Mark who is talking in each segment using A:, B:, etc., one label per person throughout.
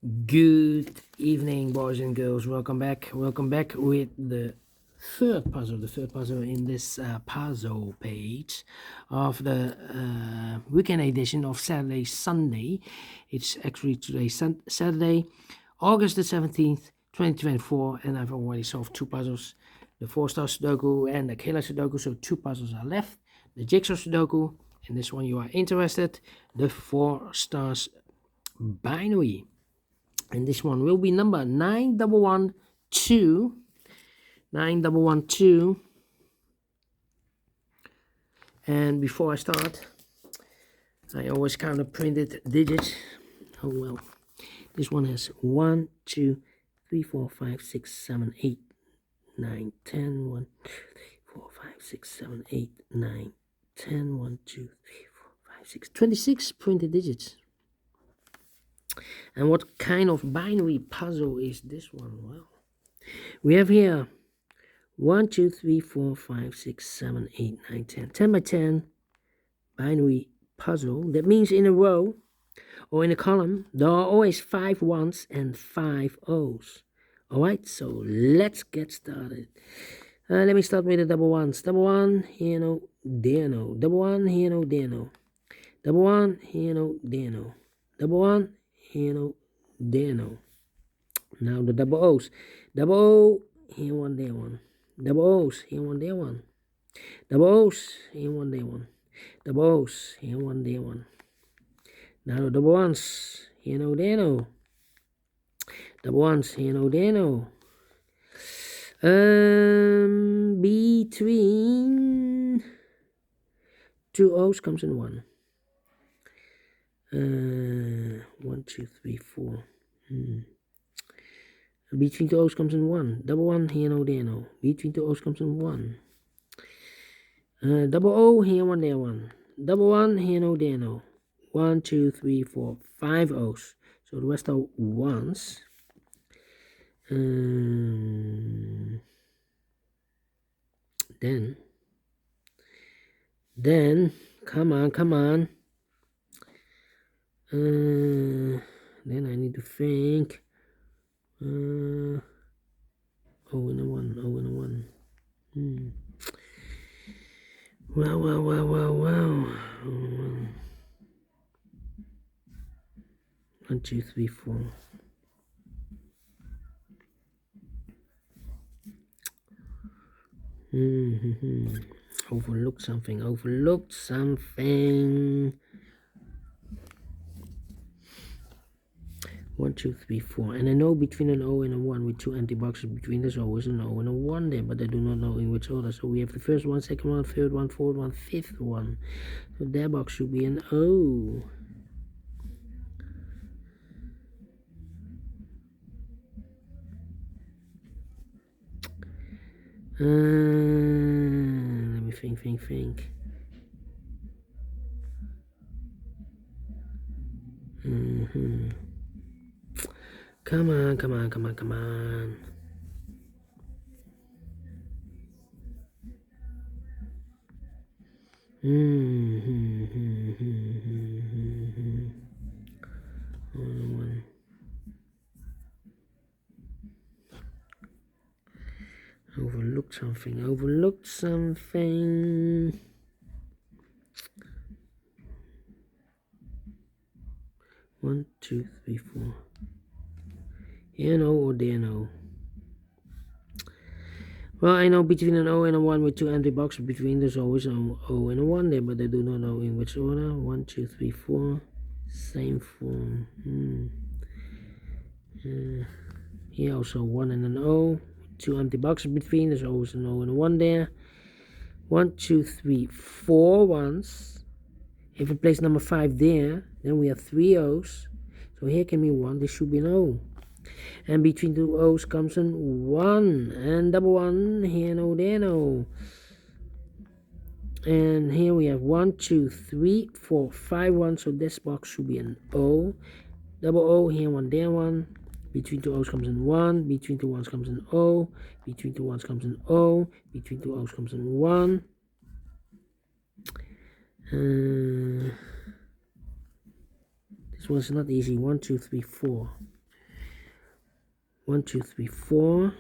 A: Good evening, boys and girls. Welcome back. Welcome back with the third puzzle in this puzzle page of the weekend edition of Saturday Sunday. It's actually today Saturday, August the 17th, 2024, and I've already solved two puzzles, the 4-star Sudoku and the Killer Sudoku, so two puzzles are left. The Jigsaw Sudoku, and this one you are interested, the 4 stars binary. And this one will be number 9112. 9112. And before I start, I always count the printed digits. Oh well. This one has 1, 2, 3, 4, 5, 6, 7, 8, 9, 10. 1, 2, 3, 4, 5, 6, 7, 8, 9, 10. 1, 2, 3, 4, 5, 6. 26 printed digits. And what kind of binary puzzle is this one? Well, we have here 1, 2, 3, 4, 5, 6, 7, 8, 9, 10. 10 by 10 binary puzzle. That means in a row or in a column, there are always 5 ones and 5 O's. Alright, so let's get started. Let me start with the double ones. Double one, here no, there no. Double one, here no, there no. Double one, here no, there no. Double one, here no, there no. Now the double O's. Double O, here one, there one. Double O's, here one, there one. Double O's, here one, there one. Double O's, here one, there one. Now the double ones, here no, there no. Double ones, here no, there no. Between 2 O's comes in 1. 1, 2, 3, 4. Between 2 O's comes in 1. Double one, here no, there no. Between 2 O's comes in 1. Double O, here one, there one. Double one, here no, there no. 1, 2, 3, 4, 5 O's. So the rest are ones. Then, come on. Then I need to think. Oh, and a 1. 1, 2, 3, 4. Overlooked something. 1, 2, 3, 4. And I know between an O and a 1 with 2 empty boxes between there's always an O and a 1 there, but I do not know in which order. So we have the first one, second one, third one, fourth one, fifth one. So that box should be an O. Let me think. Come on. Overlooked something. 1, 2, 3, 4. Here no or there no. Well, I know between an O and a 1 with 2 empty boxes between there's always an O and a 1 there, but I do not know in which order. 1, 2, 3, 4. Same form. Here also 1 and an O. 2 empty boxes between. There's always an O and a 1 there. 1, 2, 3, 4 ones. If we place number 5 there, then we have 3 O's. So here can be 1. This should be an O. And between 2 O's comes an 1. And double 1. Here no, there no. And here we have 1, 2, 3, 4, 5 1. So this box should be an O. Double O. Here 1, there 1. Between 2 O's comes in 1. Between 2 1's comes in O. Between 2 1's comes in O. Between 2 O's comes in 1. This one's not easy. 1, 2, 3, 4. 1, 2, 3, 4.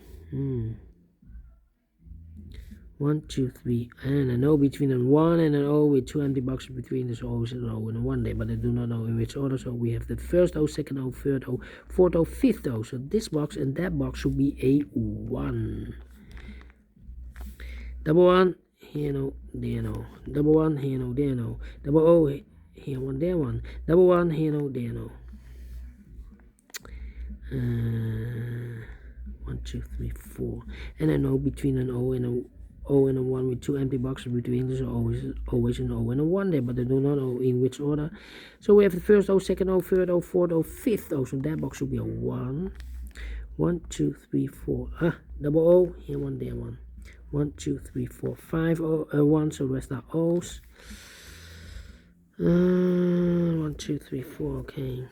A: 1, 2, 3, and an O between a 1 and an O with 2 empty boxes between. There's always an O and a 1 there, but I do not know in which order. So we have the first O, second O, third O, fourth O, fifth O. So this box and that box should be a 1. Double 1, here no, there no. Double 1, here no, there no. Double O, here 1, there 1. Double 1, here no, there no. 1, 2, 3, 4, and an O between an O and a 1 with 2 empty boxes between. There's always an O and a 1 there, but I do not know in which order. So we have the first O, second O, third O, fourth O, fifth O. So that box should be a 1. 1, 2, 3, 4. Double O, here 1, there 1. 1, 2, 3, 4, 5 O, 1. So the rest are O's. 1, 2, 3, 4. Okay.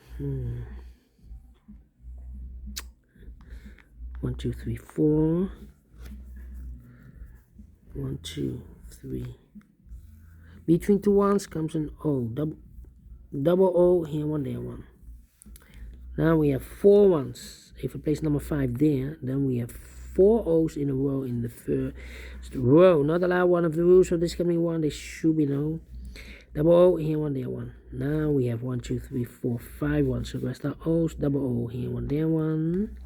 A: 1, 2, 3, 4. 1, 2, 3. Between two ones comes an O. Double O, here 1, there 1. Now we have 4 ones. If we place number 5 there, then we have 4 O's in a row in the first row. Not allowed one of the rules, so this can be 1. This should be no. Double O, here 1, there 1. Now we have 1, 2, 3, 4, 5 ones. So the rest are O's. Double O, here 1, there 1.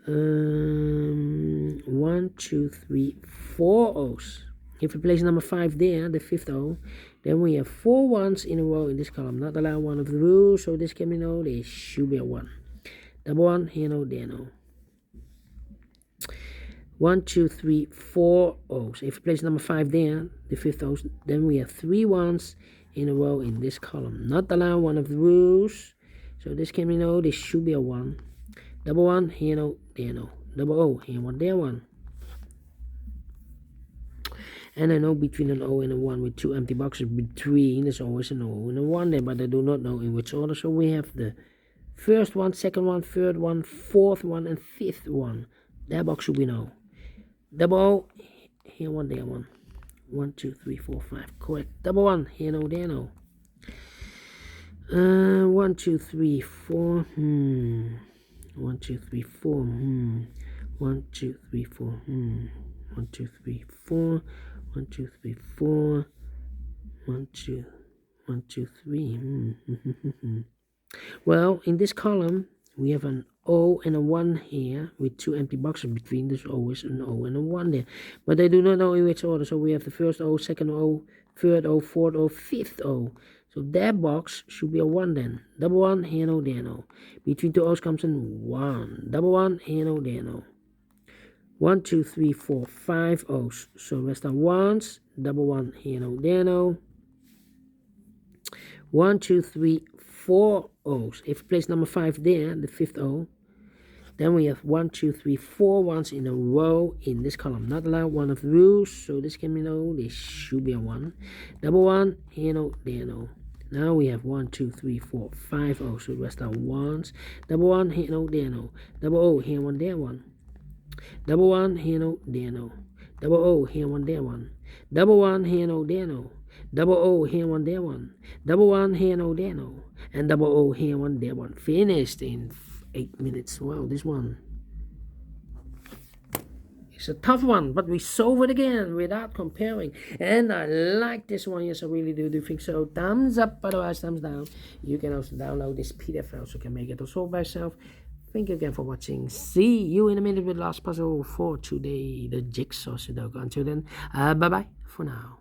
A: 1, 2, 3, 4 O's. If we place number 5 there, the fifth O, then we have 4 ones in a row in this column. Not allowed one of the rules, so this can be no. There should be a 1. Double 1, here no, there no. 1, 2, 3, 4 O's. If we place number 5 there, the fifth O, then we have 3 ones in a row in this column. Not allowed one of the rules, so this can be no. This should be a 1. Double 1, here no, there no. Double O, here 1, there 1. And an O between an O and a 1 with 2 empty boxes between. There's always an O and a 1 there, but I do not know in which order. So we have the first one, second one, third one, fourth one, and fifth one. That box should be no. Double O, here 1, there 1. 1, 2, 3, 4, 5. Correct. Double 1, here no, there no. 1, 2, 3, 4. 1, 2, 3, 4. 1, 2, 3, 4. 1, 2, 3, 4. 1, 2, 3, 4. 1, 2, 1, 2, 3. Well, in this column, we have an O and a 1 here with 2 empty boxes between. There's always an O and a 1 there. But I do not know in which order. So we have the first O, second O, third O, fourth O, fifth O. So that box should be a 1 then. Double 1, here no, there no. Between two O's comes in 1. Double 1, here no, there no. 1, 2, 3, 4, 5 O's. So rest are 1s. Double 1, here no, there no. 1, 2, 3, 4 O's. If we place number 5 there, the fifth O, then we have 1, 2, 3, 4 ones in a row in this column. Not allowed one of the rules, so this can be no. This should be a 1. Double 1, here no, there no. Now we have 1, 2, 3, 4, 5 O's. So the rest are 1s. Double 1, here no, there no. Double O, here 1, there 1. Double 1, here no, there no. Double O, here 1, there 1. Double 1, here no, there no. Double O, here 1, there 1. Double 1, here no, there no. And double O, here 1, there 1. Finished in 8 minutes. Wow, this one is a tough one, but we solve it again without comparing. And I like this one. Yes, I really do think so. Thumbs up, otherwise thumbs down. You can also download this PDF file so you can make it or solve by yourself. Thank you again for watching. See you in a minute with the last puzzle for today, the Jigsaw Sudoku. Until then, bye-bye for now.